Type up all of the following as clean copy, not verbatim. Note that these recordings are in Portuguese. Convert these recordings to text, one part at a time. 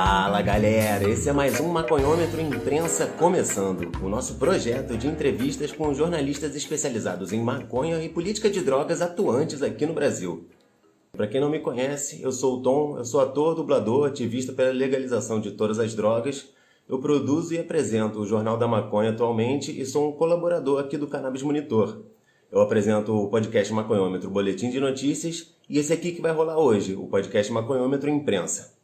Fala galera, esse é mais um Maconhômetro Imprensa começando, o nosso projeto de entrevistas com jornalistas especializados em maconha e política de drogas atuantes aqui no Brasil. Para quem não me conhece, eu sou o Tom, eu sou ator, dublador, ativista pela legalização de todas as drogas. Eu produzo e apresento o Jornal da Maconha atualmente e sou um colaborador aqui do Cannabis Monitor. Eu apresento o podcast Maconhômetro Boletim de Notícias e esse aqui que vai rolar hoje, o podcast Maconhômetro Imprensa.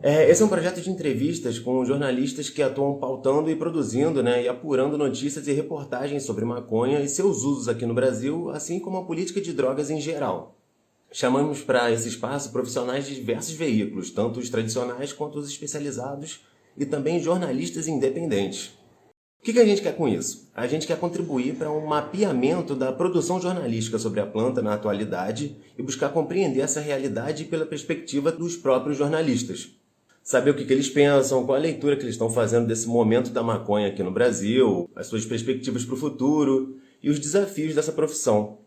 Esse é um projeto de entrevistas com jornalistas que atuam pautando e produzindo, e apurando notícias e reportagens sobre maconha e seus usos aqui no Brasil, assim como a política de drogas em geral. Chamamos para esse espaço profissionais de diversos veículos, tanto os tradicionais quanto os especializados, e também jornalistas independentes. O que a gente quer com isso? A gente quer contribuir para um mapeamento da produção jornalística sobre a planta na atualidade e buscar compreender essa realidade pela perspectiva dos próprios jornalistas. Saber o que eles pensam, qual a leitura que eles estão fazendo desse momento da maconha aqui no Brasil, as suas perspectivas para o futuro e os desafios dessa profissão.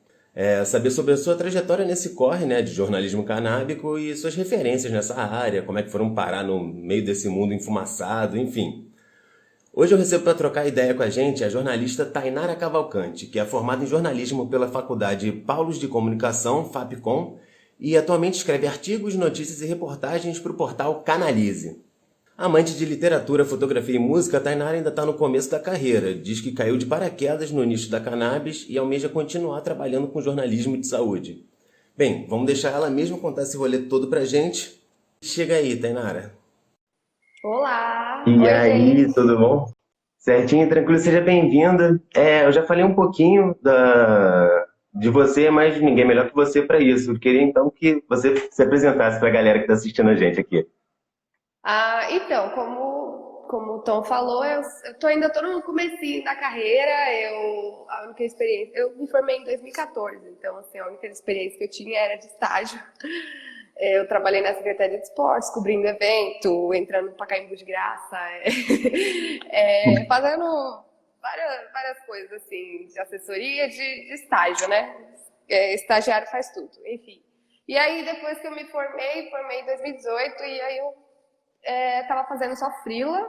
Saber sobre a sua trajetória nesse corre, de jornalismo canábico e suas referências nessa área, como é que foram parar no meio desse mundo enfumaçado, enfim. Hoje eu recebo para trocar ideia com a gente a jornalista Tainara Cavalcante, que é formada em jornalismo pela Faculdade Paulos de Comunicação, FAPCOM, e atualmente escreve artigos, notícias e reportagens para o portal Canalize. Amante de literatura, fotografia e música, Tainara ainda está no começo da carreira. Diz que caiu de paraquedas no nicho da cannabis e almeja continuar trabalhando com jornalismo de saúde. Bem, vamos deixar ela mesma contar esse rolê todo pra gente. Chega aí, Tainara. Olá! E Oi, aí, gente! tudo bom? Certinho, tranquilo, seja bem-vinda. Eu já falei um pouquinho de você, mas ninguém melhor que você para isso. Eu queria então que você se apresentasse para a galera que está assistindo a gente aqui. Então, como o Tom falou, ainda tô no comecinho da carreira. A única experiência, eu me formei em 2014, então assim, a única experiência que eu tinha era de estágio. Eu trabalhei na Secretaria de Esportes, cobrindo evento, entrando no Pacaembu de graça, fazendo várias coisas assim, de assessoria, de estágio, né? Estagiário faz tudo, enfim. E aí, depois que eu me formei em 2018, e aí eu tava fazendo só freela,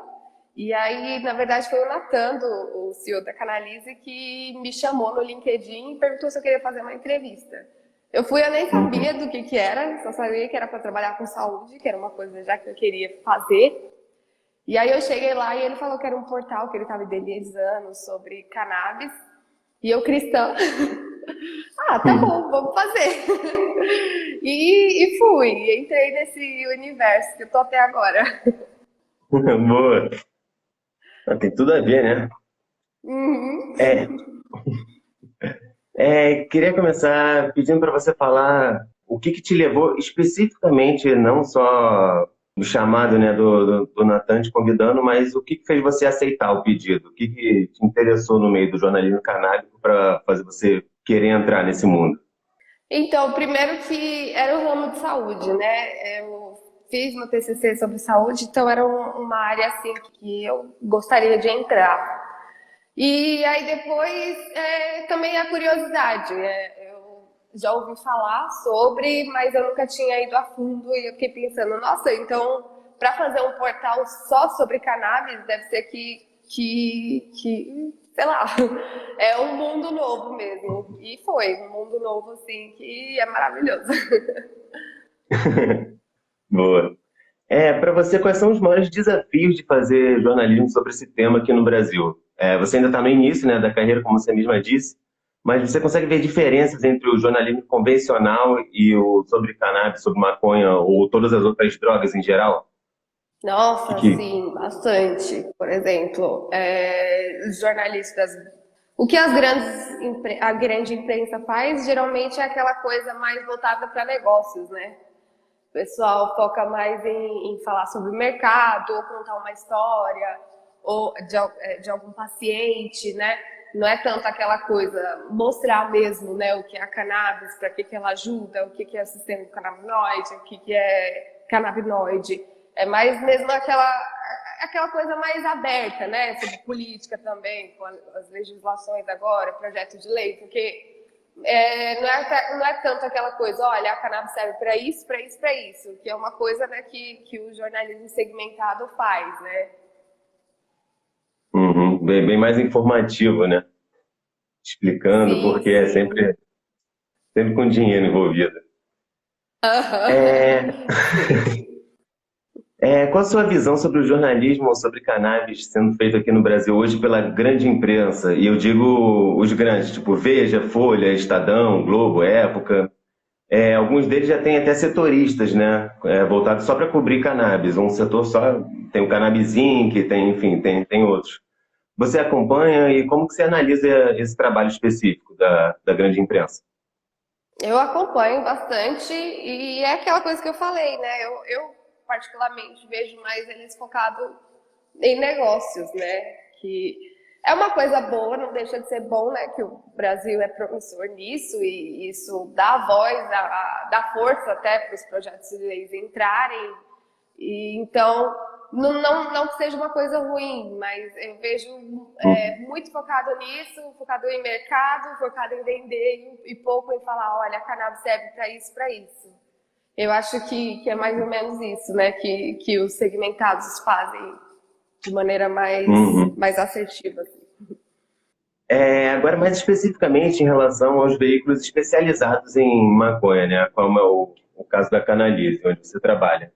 e aí, na verdade, foi o Natan, o CEO da Canalize, que me chamou no LinkedIn e perguntou se eu queria fazer uma entrevista. Eu nem sabia do que era, só sabia que era para trabalhar com saúde, que era uma coisa já que eu queria fazer. E aí eu cheguei lá e ele falou que era um portal que ele estava idealizando sobre cannabis, e eu cristã. Tá bom, vamos fazer. E fui, entrei nesse universo que eu tô até agora. Boa. Tem tudo a ver, né? Uhum. É, queria começar pedindo para você falar o que te levou especificamente, não só do chamado, do Natan te convidando, mas o que fez você aceitar o pedido? O que te interessou no meio do jornalismo canábico para fazer você querer entrar nesse mundo? Então, primeiro que era o ramo de saúde, né? Eu fiz meu TCC sobre saúde, então era uma área assim que eu gostaria de entrar. E aí depois também a curiosidade, eu já ouvi falar sobre, mas eu nunca tinha ido a fundo e eu fiquei pensando, nossa, então para fazer um portal só sobre cannabis deve ser que sei lá, é um mundo novo mesmo. E foi um mundo novo assim que é maravilhoso. Boa. Para você, quais são os maiores desafios de fazer jornalismo sobre esse tema aqui no Brasil? Você ainda está no início, da carreira, como você mesma disse, mas você consegue ver diferenças entre o jornalismo convencional e o sobre cannabis, sobre maconha ou todas as outras drogas em geral? Nossa, Que... sim, bastante. Por exemplo, os jornalistas. O que a grande imprensa faz, geralmente é aquela coisa mais voltada para negócios, né? O pessoal foca mais em falar sobre o mercado, ou contar uma história, ou de algum paciente, né? Não é tanto aquela coisa, mostrar mesmo, né, o que é a cannabis, para que ela ajuda, o que é o sistema canabinoide, o que é canabinoide. É mais mesmo aquela coisa mais aberta, né? Sobre política também, com as legislações agora, projeto de lei, porque não é tanto aquela coisa, olha, a cannabis serve para isso, para isso, para isso, que é uma coisa, né, que o jornalismo segmentado faz, né? Uhum, bem mais informativo, né? Explicando, Sim, porque é sim. sempre com dinheiro envolvido. Aham. É, Sim. qual a sua visão sobre o jornalismo ou sobre cannabis sendo feito aqui no Brasil hoje pela grande imprensa? E eu digo os grandes, tipo Veja, Folha, Estadão, Globo, Época. Alguns deles já têm até setoristas, né? Voltados só para cobrir cannabis. Um setor só tem o Cannabis Inc., tem, enfim, tem outros. Você acompanha e como que você analisa esse trabalho específico da grande imprensa? Eu acompanho bastante e é aquela coisa que eu falei, né? Eu particularmente vejo mais eles focados em negócios, né? Que é uma coisa boa, não deixa de ser bom, né? Que o Brasil é promissor nisso e isso dá voz, dá força até para os projetos de leis entrarem. E então não que seja uma coisa ruim, mas eu vejo muito focado nisso, focado em mercado, focado em vender e pouco em falar, olha, a cannabis serve para isso, para isso. Eu acho que é mais ou menos isso, né? Que os segmentados fazem de maneira Uhum. mais assertiva. Assim. Agora, mais especificamente em relação aos veículos especializados em maconha, né? Como é o caso da Canalise, onde você trabalha.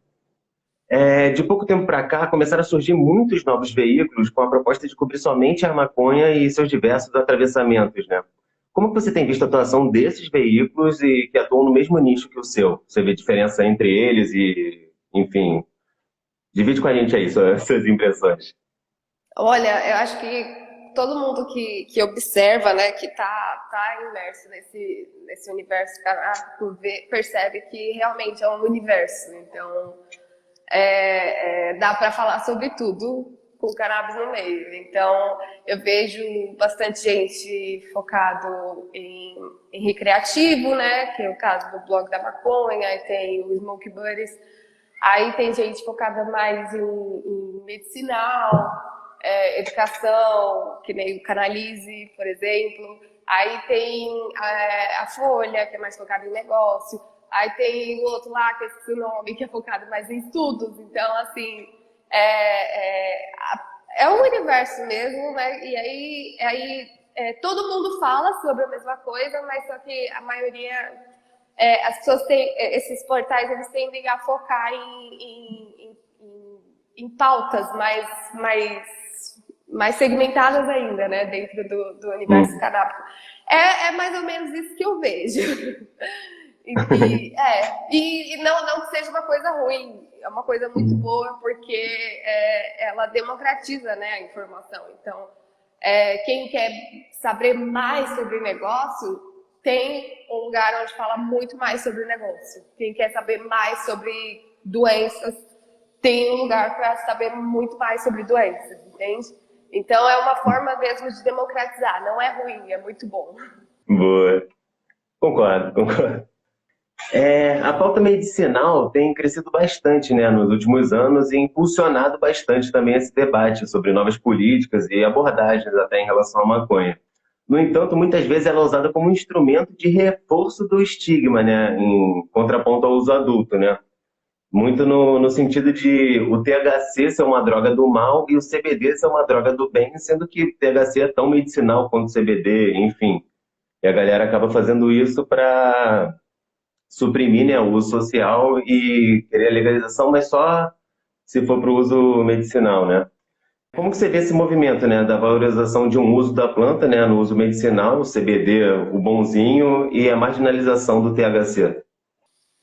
De pouco tempo para cá, começaram a surgir muitos novos veículos com a proposta de cobrir somente a maconha e seus diversos atravessamentos, né? Como que você tem visto a atuação desses veículos e que atuam no mesmo nicho que o seu? Você vê diferença entre eles e, enfim, divide com a gente aí suas impressões. Olha, eu acho que todo mundo que observa, né, que tá imerso nesse universo canábico, percebe que realmente é um universo. Então, dá para falar sobre tudo com cannabis no meio. Então, eu vejo bastante gente focado em recreativo, né? Que é o caso do blog da maconha, e tem o Smoke Buddies. Aí tem gente focada mais em medicinal, educação, que nem o Canalize, por exemplo. Aí tem a Folha, que é mais focada em negócio. Aí tem o outro lá, que eu esqueci o nome, que é focado mais em estudos. Então, assim, é um universo mesmo, né? E aí todo mundo fala sobre a mesma coisa, mas só que a maioria, as pessoas têm, esses portais, eles tendem a focar em pautas mais segmentadas ainda, né? Dentro do universo Hum. canábico. É mais ou menos isso que eu vejo. E não que seja uma coisa ruim, é uma coisa muito boa porque ela democratiza, né, a informação. Então, quem quer saber mais sobre negócio tem um lugar onde fala muito mais sobre negócio. Quem quer saber mais sobre doenças tem um lugar para saber muito mais sobre doenças, entende? Então é uma forma mesmo de democratizar. Não é ruim, é muito bom. Boa. Concordo. A pauta medicinal tem crescido bastante, né, nos últimos anos e impulsionado bastante também esse debate sobre novas políticas e abordagens até em relação à maconha. No entanto, muitas vezes ela é usada como um instrumento de reforço do estigma, né, em contraponto ao uso adulto, né? Muito no sentido de o THC ser uma droga do mal e o CBD ser uma droga do bem, sendo que o THC é tão medicinal quanto o CBD, enfim. E a galera acaba fazendo isso para suprimir, né, o uso social e querer a legalização, mas só se for para o uso medicinal, né? Como que você vê esse movimento, né, da valorização de um uso da planta, né, no uso medicinal, o CBD, o bonzinho, e a marginalização do THC?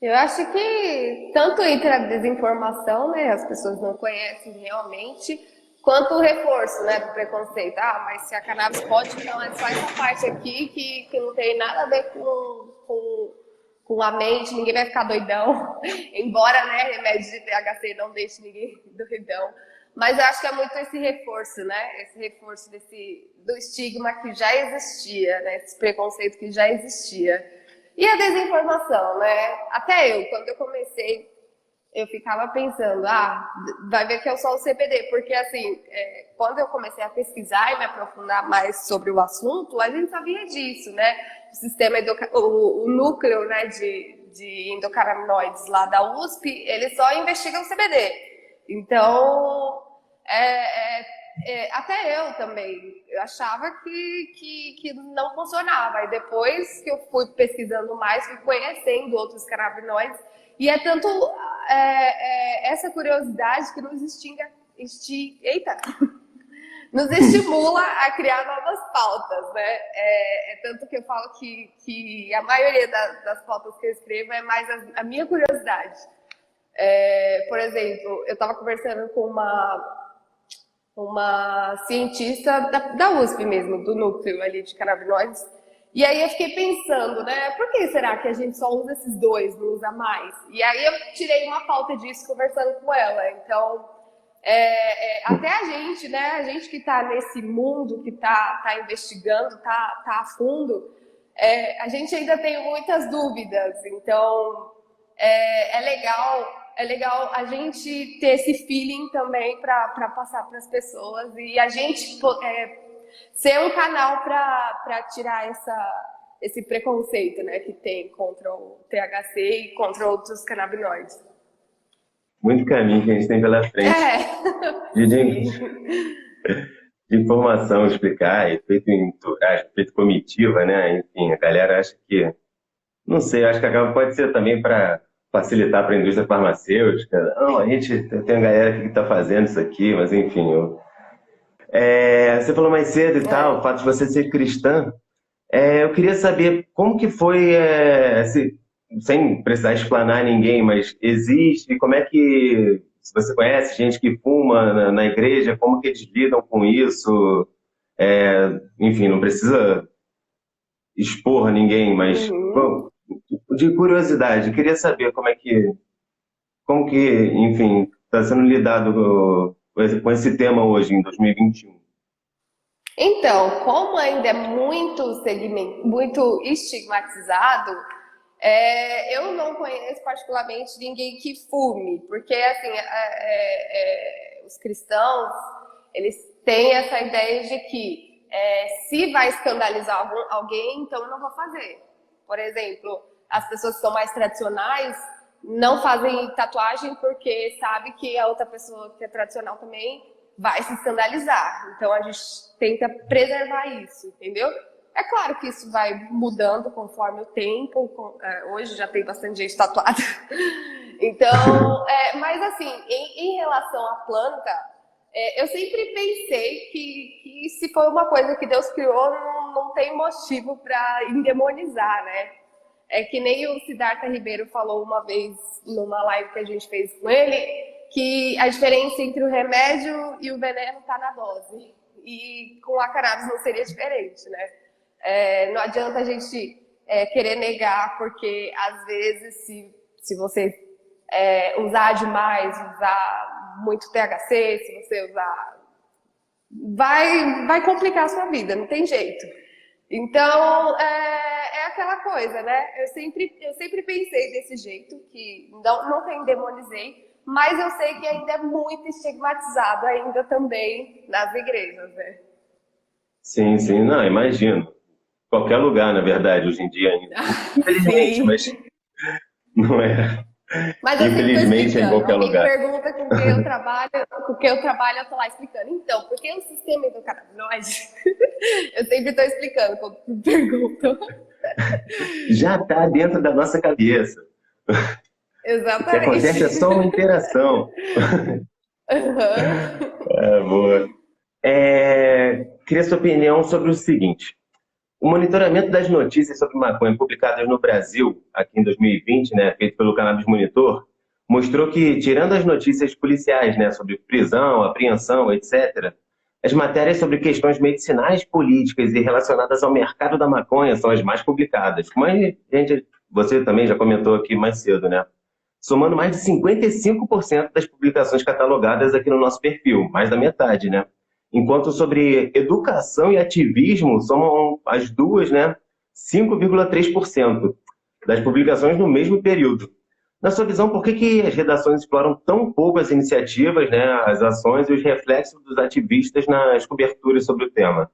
Eu acho que tanto entra a desinformação, né? As pessoas não conhecem realmente, quanto o reforço, né, do preconceito. Ah, mas se a cannabis pode, então é só essa parte aqui que não tem nada a ver com a mente, ninguém vai ficar doidão. Embora, né, remédio de THC não deixe ninguém doidão. Mas eu acho que é muito esse reforço, né? Esse reforço do estigma que já existia, né? Esse preconceito que já existia. E a desinformação, né? Até eu, quando eu comecei eu ficava pensando, vai ver que eu sou o CBD, porque assim, quando eu comecei a pesquisar e me aprofundar mais sobre o assunto, a gente sabia disso, né? O sistema o núcleo, né, de endocannabinoides lá da USP, ele só investiga o CBD. Então, até eu também, eu achava que não funcionava. E depois que eu fui pesquisando mais, fui conhecendo outros canabinoides, e é tanto essa curiosidade que nos estimula a criar novas pautas, né? Tanto que eu falo que a maioria das pautas que eu escrevo é mais a minha curiosidade. Por exemplo, eu estava conversando com uma cientista da USP mesmo, do núcleo ali de canabinoides, e aí eu fiquei pensando, né, por que será que a gente só usa esses dois, não usa mais? E aí eu tirei uma pauta disso conversando com ela. Então, até a gente, né, a gente que está nesse mundo, que tá investigando, tá a fundo, a gente ainda tem muitas dúvidas. Então, é legal a gente ter esse feeling também para passar para as pessoas e a gente ser um canal para tirar esse preconceito, né, que tem contra o THC e contra outros canabinoides. Muito caminho que a gente tem pela frente de informação, explicar, efeito comitiva, né? Enfim, a galera acha que, não sei, acho que pode ser também para facilitar para a indústria farmacêutica. Não, a gente tem a galera que está fazendo isso aqui, mas enfim. Você falou mais cedo e tal, o fato de você ser cristã. Eu queria saber como que foi, sem precisar explanar ninguém, mas existe, como é que, se você conhece gente que fuma na igreja, como que eles lidam com isso? Enfim, não precisa expor ninguém, mas bom, de curiosidade, queria saber como que, enfim, está sendo lidado com esse tema hoje, em 2021. Então, como ainda é muito estigmatizado, eu não conheço particularmente ninguém que fume, porque assim, os cristãos, eles têm essa ideia de que se vai escandalizar alguém, então eu não vou fazer. Por exemplo, as pessoas que são mais tradicionais não fazem tatuagem porque sabe que a outra pessoa que é tradicional também vai se escandalizar. Então a gente tenta preservar isso, entendeu? É claro que isso vai mudando conforme o tempo. Hoje já tem bastante gente tatuada. Então, mas assim, em relação à planta, eu sempre pensei que se for uma coisa que Deus criou, não tem motivo para endemonizar, né? É que nem o Siddhartha Ribeiro falou uma vez numa live que a gente fez com ele, que a diferença entre o remédio e o veneno está na dose. E com a cannabis não seria diferente, né? Não adianta a gente querer negar, porque às vezes se você usar demais, usar muito THC, se você usar, vai complicar a sua vida, não tem jeito. Então, aquela coisa, né? Eu sempre pensei desse jeito, que nunca endemonizei, mas eu sei que ainda é muito estigmatizado ainda também nas igrejas, né? Sim, sim, não, imagino. Qualquer lugar, na verdade, hoje em dia ainda. Infelizmente, mas não é. Mas eu sempre Infelizmente, é em qualquer alguém lugar. pergunta com quem eu trabalho, eu tô lá explicando. Então, porque o sistema endocannabinoide, eu sempre estou explicando quando me perguntam. Já está dentro da nossa cabeça. Exatamente. O que acontece é só uma interação. Boa. Queria sua opinião sobre o seguinte. O monitoramento das notícias sobre maconha publicadas no Brasil, aqui em 2020, né, feito pelo Cannabis Monitor, mostrou que, tirando as notícias policiais, né, sobre prisão, apreensão, etc., as matérias sobre questões medicinais, políticas e relacionadas ao mercado da maconha são as mais publicadas. Mas, você também já comentou aqui mais cedo, né? Somando mais de 55% das publicações catalogadas aqui no nosso perfil, mais da metade, né? Enquanto sobre educação e ativismo somam as duas, né, 5,3% das publicações no mesmo período. Na sua visão, por que as redações exploram tão pouco as iniciativas, né, as ações e os reflexos dos ativistas nas coberturas sobre o tema?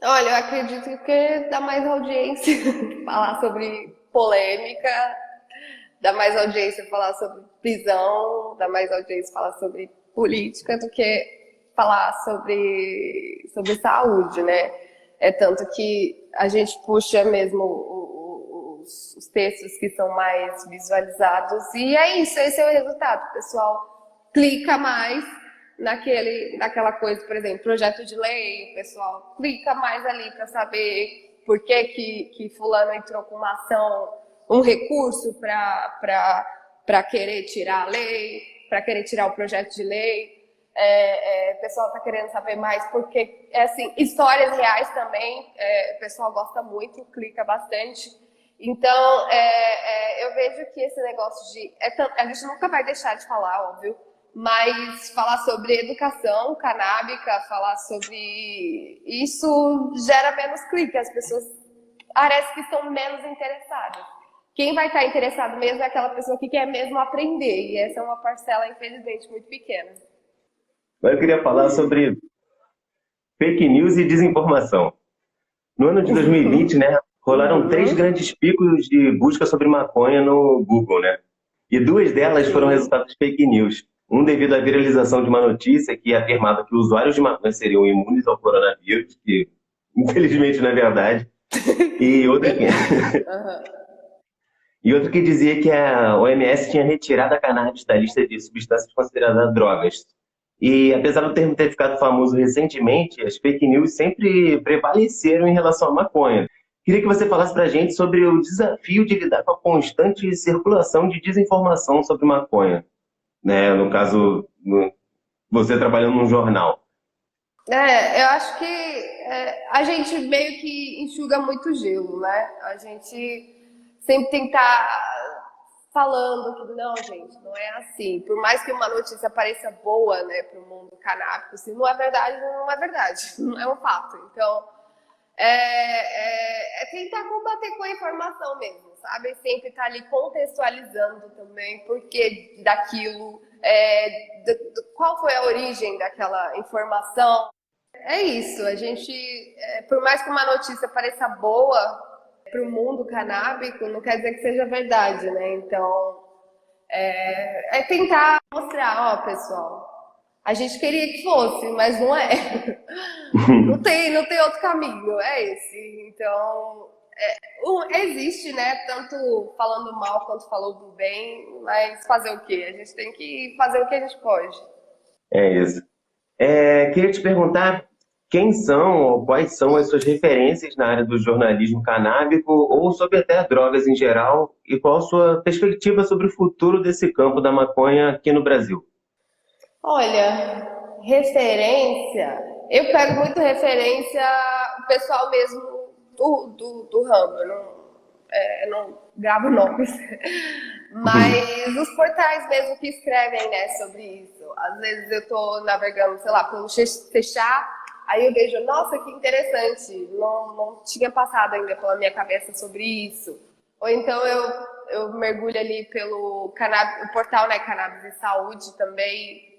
Olha, eu acredito que dá mais audiência falar sobre polêmica, dá mais audiência falar sobre prisão, dá mais audiência falar sobre política do que falar sobre saúde, né? É tanto que a gente puxa mesmo os textos que são mais visualizados e é isso, esse é o resultado. O pessoal clica mais naquela coisa, por exemplo, projeto de lei, o pessoal clica mais ali para saber por que fulano entrou com uma ação, um recurso para querer tirar a lei, para querer tirar o projeto de lei. O pessoal está querendo saber mais porque, assim, histórias reais também, o pessoal gosta muito, clica bastante. Então, eu vejo que esse negócio a gente nunca vai deixar de falar, óbvio, mas falar sobre educação canábica, falar sobre isso gera menos clique, as pessoas parece que estão menos interessadas. Quem vai estar interessado mesmo é aquela pessoa que quer mesmo aprender, e essa é uma parcela, infelizmente, muito pequena. Eu queria falar sobre fake news e desinformação. No ano de 2020, né, rolaram 3 grandes picos de busca sobre maconha no Google, né? E 2 delas foram Sim. resultados de fake news. Um devido à viralização de uma notícia que afirmava que usuários de maconha seriam imunes ao coronavírus, que infelizmente não é verdade. E outra que, e outra que dizia que a OMS tinha retirado a cannabis da lista de substâncias consideradas drogas. E apesar do termo ter ficado famoso recentemente, as fake news sempre prevaleceram em relação à maconha. Queria que você falasse para a gente sobre o desafio de lidar com a constante circulação de desinformação sobre maconha, né? No caso, você trabalhando num jornal. Eu acho que a gente meio que enxuga muito gelo, né? A gente sempre tem que estar falando que não, gente, não é assim. Por mais que uma notícia pareça boa, né, para o mundo canábico, se não é verdade, não é verdade, não é um fato. Então, é tentar combater com a informação mesmo, sabe? Sempre estar ali contextualizando também porque daquilo, qual foi a origem daquela informação. É isso, a gente, por mais que uma notícia pareça boa para o mundo canábico, não quer dizer que seja verdade, né? Então, tentar mostrar, ó, pessoal, a gente queria que fosse, mas não é. Não tem outro caminho, é esse. Então, existe, né? Tanto falando mal quanto falando bem, mas fazer o quê? A gente tem que fazer o que a gente pode. É isso. Queria te perguntar quem são ou quais são as suas referências na área do jornalismo canábico ou sobre até drogas em geral e qual a sua perspectiva sobre o futuro desse campo da maconha aqui no Brasil. Olha, referência. Eu pego muito referência o pessoal mesmo do ramo. Eu não gravo nomes. Mas os portais mesmo que escrevem, né, sobre isso. Às vezes eu tô navegando, sei lá, pelo fechar, aí eu vejo, nossa, que interessante. Não tinha passado ainda pela minha cabeça sobre isso. Ou então eu mergulho ali pelo o portal, né, Cannabis e Saúde também,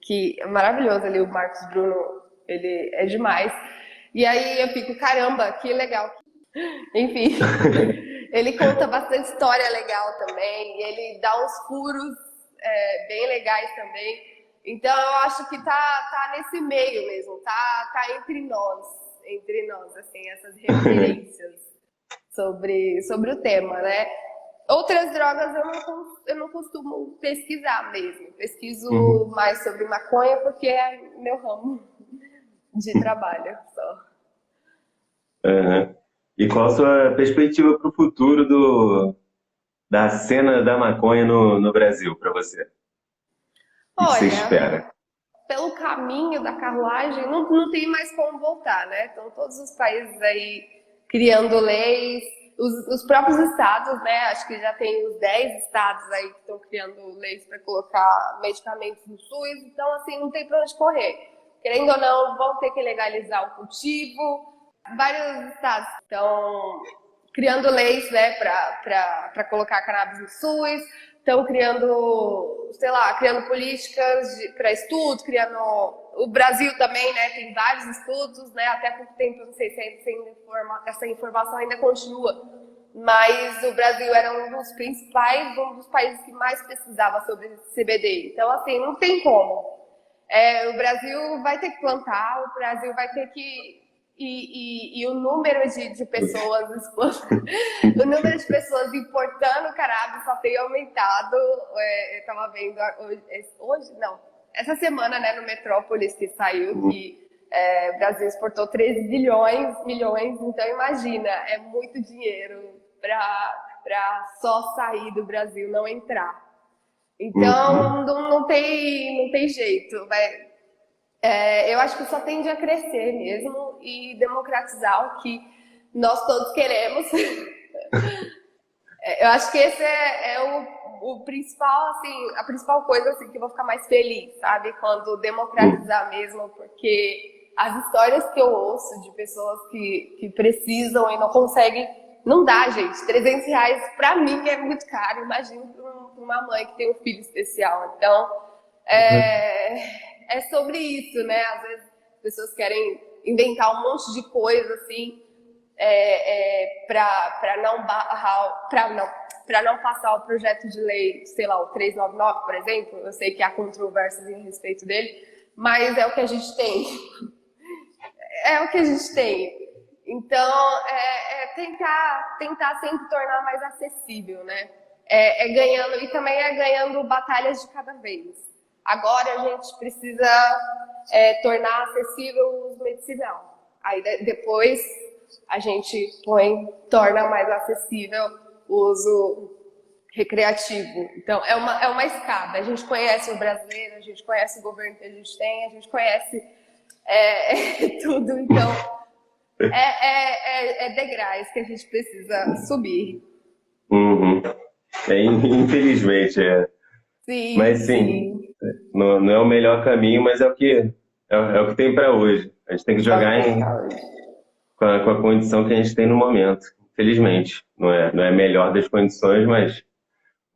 que é maravilhoso ali, o Marcos Bruno, ele é demais. E aí eu fico, caramba, que legal. Enfim, ele conta bastante história legal também, e ele dá uns furos bem legais também. Então eu acho que tá nesse meio mesmo, tá entre nós, assim, essas referências sobre o tema, né? Outras drogas eu não costumo pesquisar mesmo. Pesquiso mais sobre maconha porque é meu ramo de trabalho só. Uhum. E qual a sua perspectiva para o futuro da cena da maconha no Brasil, para você? O que você Olha, espera? pelo caminho da carruagem, não tem mais como voltar, né? Então, todos os países aí criando leis, os próprios estados, né? Acho que já tem os 10 estados aí que estão criando leis para colocar medicamentos no SUS. Então, assim, não tem para onde correr. Querendo ou não, vão ter que legalizar o cultivo. Vários estados estão criando leis, né, para colocar cannabis no SUS, estão criando, sei lá, criando políticas para estudo, criando... O Brasil também, né, tem vários estudos, né, até pouco tempo, eu não sei se essa informação ainda continua, mas o Brasil era um dos principais, um dos países que mais pesquisava sobre CBD. Então, assim, não tem como. O Brasil vai ter que plantar, o Brasil vai ter que... E o número de pessoas o número de pessoas importando cannabis só tem aumentado. Eu estava vendo hoje, não, essa semana, né, no Metrópolis, que saiu que o Brasil exportou 13 milhões, então imagina, é muito dinheiro para só sair do Brasil, não entrar. Então não tem jeito, eu acho que só tende a crescer mesmo e democratizar o que nós todos queremos. Eu acho que esse é o principal, assim, a principal coisa assim, que eu vou ficar mais feliz, sabe? Quando democratizar mesmo, porque as histórias que eu ouço de pessoas que precisam e não conseguem, não dá, gente. R$300 pra mim é muito caro, imagina pra uma mãe que tem um filho especial. Então, é sobre isso, né? Às vezes as pessoas querem inventar um monte de coisa assim para não passar o projeto de lei, sei lá, o 399, por exemplo. Eu sei que há controvérsias a respeito dele, mas é o que a gente tem. É o que a gente tem. Então, tentar sempre tornar mais acessível, né? Ganhando, e também ganhando batalhas de cada vez. Agora a gente precisa tornar acessível o uso medicinal. Aí depois a gente torna mais acessível o uso recreativo. Então é uma escada. A gente conhece o brasileiro, a gente conhece o governo que a gente tem, a gente conhece tudo. Então degraus que a gente precisa subir. Infelizmente, Sim, mas sim. Não é o melhor caminho, mas é o que tem para hoje. A gente tem que jogar com a condição que a gente tem no momento. Infelizmente, não é a melhor das condições, mas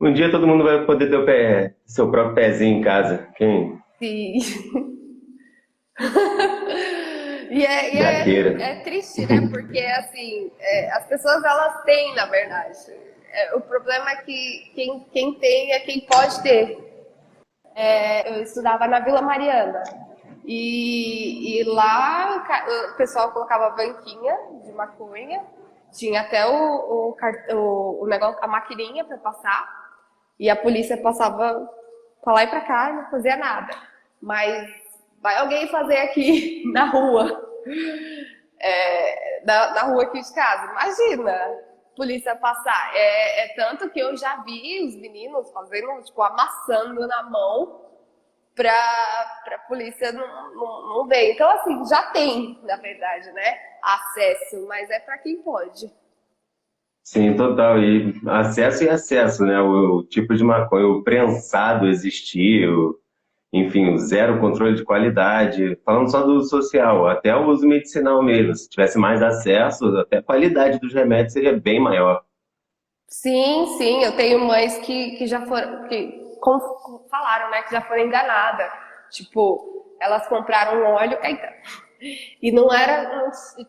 um dia todo mundo vai poder ter seu próprio pezinho em casa. Quem? Sim. É triste, né? Porque assim, as pessoas elas têm, na verdade. O problema é que quem tem é quem pode ter. Eu estudava na Vila Mariana e lá o pessoal colocava banquinha de maconha, tinha até o negócio, a maquininha para passar, e a polícia passava pra lá e pra cá e não fazia nada. Mas vai alguém fazer aqui na rua, na rua aqui de casa, imagina, polícia passar. Tanto que eu já vi os meninos fazendo, tipo, amassando na mão pra polícia não ver. Então, assim, já tem, na verdade, né, acesso, mas é para quem pode. Sim, total. E acesso, né? O tipo de maconha, o prensado existia, enfim, o zero controle de qualidade. Falando só do social, até o uso medicinal mesmo. Se tivesse mais acesso, até a qualidade dos remédios seria bem maior. Sim, eu tenho mães que já foram, falaram, né, que já foram enganadas. Tipo, elas compraram um óleo, e não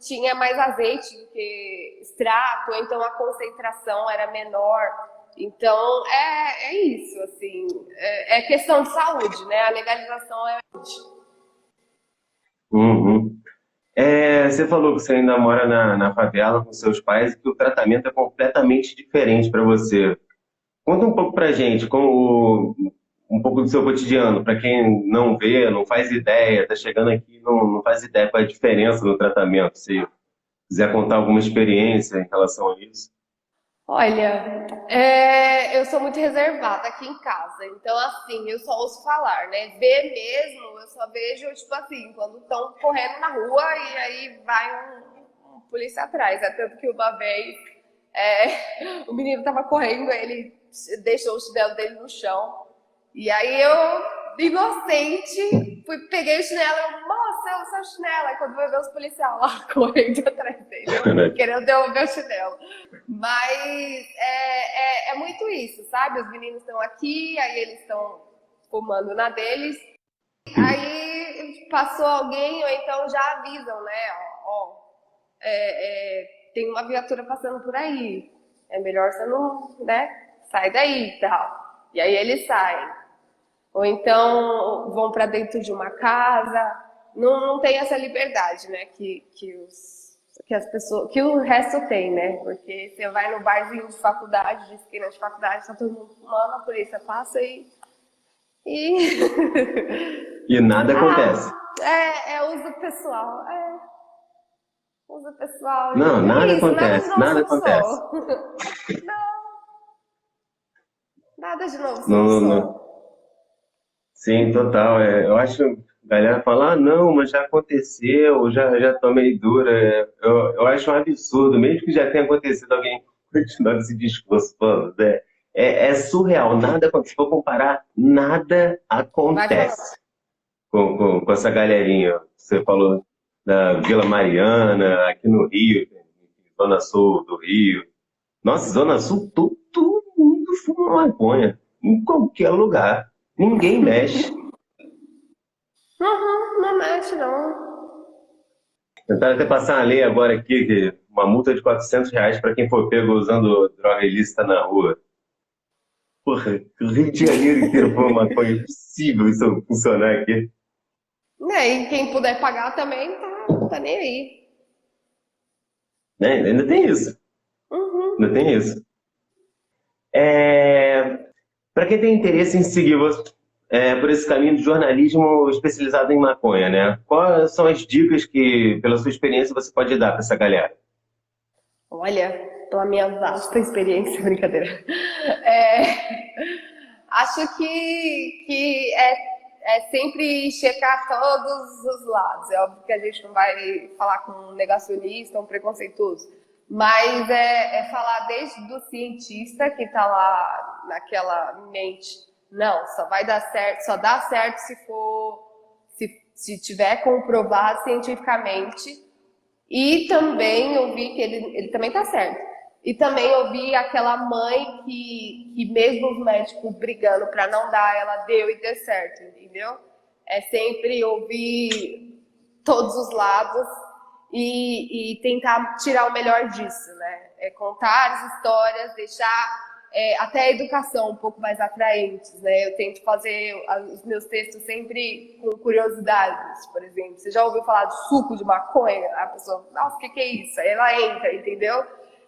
tinha mais azeite do que extrato, então a concentração era menor. Então, é isso, assim, é questão de saúde, né? A legalização é... Uhum. Você falou que você ainda mora na favela com seus pais e que o tratamento é completamente diferente para você. Conta um pouco pra gente, um pouco do seu cotidiano, para quem não vê, não faz ideia, tá chegando aqui e não faz ideia qual é a diferença no tratamento. Se quiser contar alguma experiência em relação a isso. Olha, eu sou muito reservada aqui em casa, então assim, eu só ouço falar, né? Ver mesmo, eu só vejo, tipo assim, quando estão correndo na rua e aí vai um polícia atrás. É tanto que uma vez o menino tava correndo, ele deixou o chinelo dele no chão, e aí eu, inocente, peguei o chinelo, eu, moça, é o seu chinelo. Aí quando eu ver os policiais lá correndo atrás dele. querendo devolver o chinelo. Mas é muito isso, sabe? Os meninos estão aqui, aí eles estão fumando na deles, aí passou alguém, ou então já avisam, né? Ó, tem uma viatura passando por aí, é melhor você não, né? Sai daí e tal. E aí eles saem. Ou então vão para dentro de uma casa. Não tem essa liberdade, né? Que as pessoas, que o resto tem, né? Porque você vai no barzinho de faculdade, de esquina de faculdade, tá todo mundo fumando, a polícia passa e... E nada acontece. Uso pessoal. Uso pessoal. Não, nada isso, acontece, nada acontece. Não, nada de novo sob o Não, sol. sim, total. Eu acho, a galera fala, não, mas já aconteceu, já tomei dura. Eu acho um absurdo, mesmo que já tenha acontecido, alguém continuar esse discurso falando, né? É surreal, nada acontece. Se for comparar, nada Vai falando. acontece com essa galerinha. Você falou da Vila Mariana, aqui no Rio, Zona Sul do Rio. Nossa, Zona Sul, todo mundo fuma maconha, em qualquer lugar. Ninguém mexe. Não mexe, não. Tentaram até passar uma lei agora aqui, uma multa de R$ 400 para quem for pego usando droga ilícita na rua. Porra, o Rio de Janeiro inteiro fuma maconha. É impossível isso funcionar aqui. E quem puder pagar também tá nem aí. Né? Ainda tem isso. Ainda tem isso. Para quem tem interesse em seguir você, por esse caminho de jornalismo especializado em maconha, né? Quais são as dicas que, pela sua experiência, você pode dar para essa galera? Olha, pela minha vasta experiência, brincadeira. Acho que é sempre checar todos os lados. É óbvio que a gente não vai falar com um negacionista, um preconceituoso, mas é falar desde do cientista que está lá naquela mente, não, só vai dar certo, só dá certo se tiver comprovado cientificamente. E também eu vi que ele também tá certo. E também eu vi aquela mãe que mesmo os médicos brigando para não dar, ela deu e deu certo, entendeu? É sempre ouvir todos os lados e tentar tirar o melhor disso, né? É contar as histórias, deixar até a educação um pouco mais atraentes, né? Eu tento fazer os meus textos sempre com curiosidades, por exemplo. Você já ouviu falar de suco de maconha? A pessoa, nossa, o que é isso? Aí ela entra, entendeu?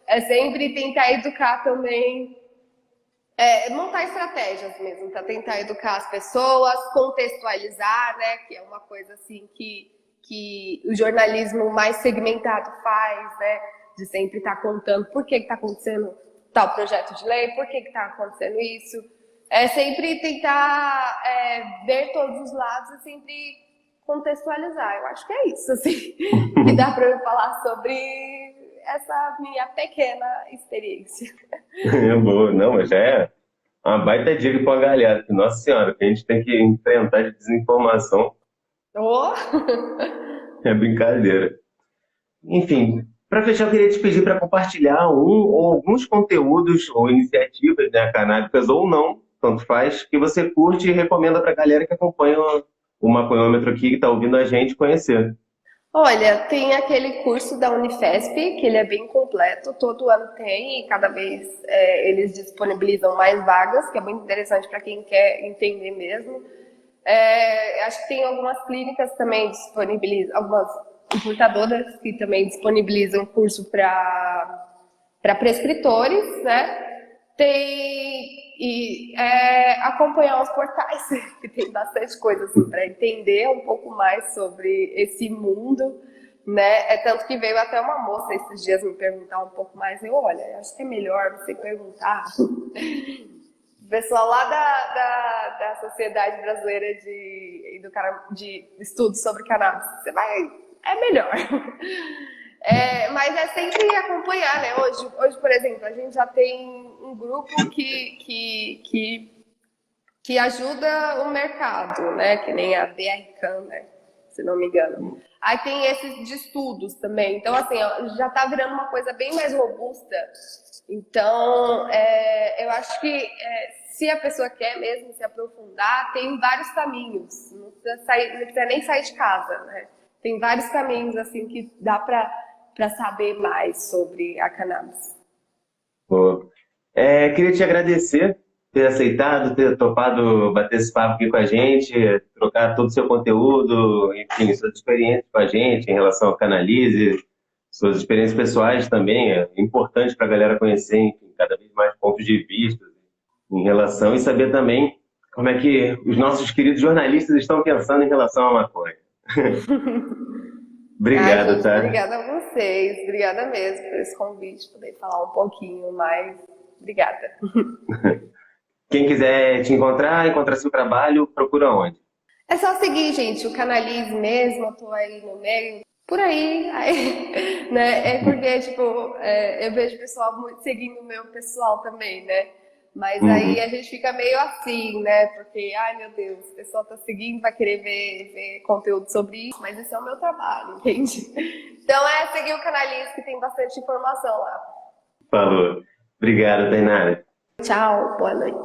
É sempre tentar educar também, montar estratégias mesmo, para tentar educar as pessoas, contextualizar, né? Que é uma coisa assim que o jornalismo mais segmentado faz, né? De sempre estar contando por que está acontecendo tal projeto de lei, por que está acontecendo isso. É sempre tentar ver todos os lados e sempre contextualizar. Eu acho que é isso, assim, que dá para eu falar sobre essa minha pequena experiência. Boa, não, mas já é uma baita dica para a galera. Que, nossa senhora, que a gente tem que enfrentar de desinformação Oh! é brincadeira. Enfim, para fechar, eu queria te pedir para compartilhar um ou alguns conteúdos ou iniciativas, né, canábicas ou não, tanto faz, que você curte e recomenda para a galera que acompanha o maconhômetro aqui, que está ouvindo a gente conhecer. Olha, tem aquele curso da Unifesp, que ele é bem completo, todo ano tem, e cada vez eles disponibilizam mais vagas, que é muito interessante para quem quer entender mesmo. Acho que tem algumas clínicas também disponibilizam, algumas importadoras que também disponibilizam curso para prescritores, né? Acompanhar os portais, que tem bastante coisa assim, para entender um pouco mais sobre esse mundo, né? Tanto que veio até uma moça esses dias me perguntar um pouco mais. Eu, olha, acho que é melhor você perguntar. O pessoal lá da Sociedade Brasileira de Estudos sobre Cannabis, é melhor. Mas é sempre acompanhar, né? Hoje, por exemplo, a gente já tem um grupo que ajuda o mercado, né? Que nem a BRCAN, né? se não me engano. Aí tem esses de estudos também. Então, assim, ó, já está virando uma coisa bem mais robusta. Então, eu acho que se a pessoa quer mesmo se aprofundar, tem vários caminhos. Não precisa nem sair de casa, né? Tem vários caminhos, assim, que dá para saber mais sobre a cannabis. Pô. Queria te agradecer por ter aceitado, ter topado bater esse papo aqui com a gente, trocar todo o seu conteúdo, enfim, suas experiências com a gente em relação ao Canalize, suas experiências pessoais também. É importante para a galera conhecer, enfim, cada vez mais pontos de vista em relação e saber também como é que os nossos queridos jornalistas estão pensando em relação à maconha. Obrigado, Gente, tá? obrigada a vocês. Obrigada mesmo por esse convite, poder falar um pouquinho mais. Obrigada. Quem quiser te encontrar seu trabalho, procura onde? É só seguir, gente, o Canalize mesmo, eu tô aí no meio, por aí, né? É porque, tipo, eu vejo o pessoal muito seguindo o meu pessoal também, né? Mas aí a gente fica meio assim, né? Porque, ai meu Deus, o pessoal tá seguindo, vai querer ver conteúdo sobre isso, mas esse é o meu trabalho, entende? Então seguir o Canalize, que tem bastante informação lá. Falou. Obrigado, Tainara. Tchau, boa noite.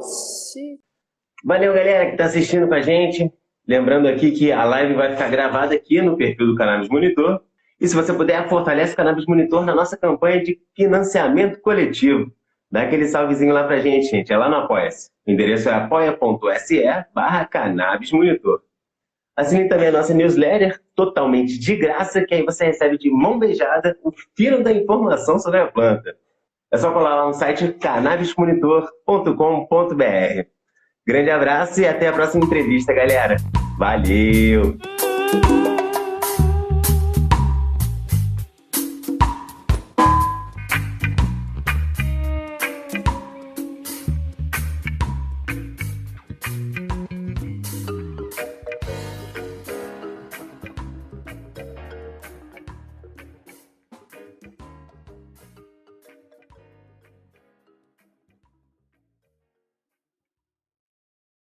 Valeu, galera, que está assistindo com a gente. Lembrando aqui que a live vai ficar gravada aqui no perfil do Cannabis Monitor. E se você puder, fortalece o Cannabis Monitor na nossa campanha de financiamento coletivo. Dá aquele salvezinho lá pra gente, gente. É lá no Apoia-se. O endereço é apoia.se/Cannabis Monitor. Assine também a nossa newsletter, totalmente de graça, que aí você recebe de mão beijada o filo da informação sobre a planta. É só colar lá no site cannabismonitor.com.br. Grande abraço e até a próxima entrevista, galera. Valeu!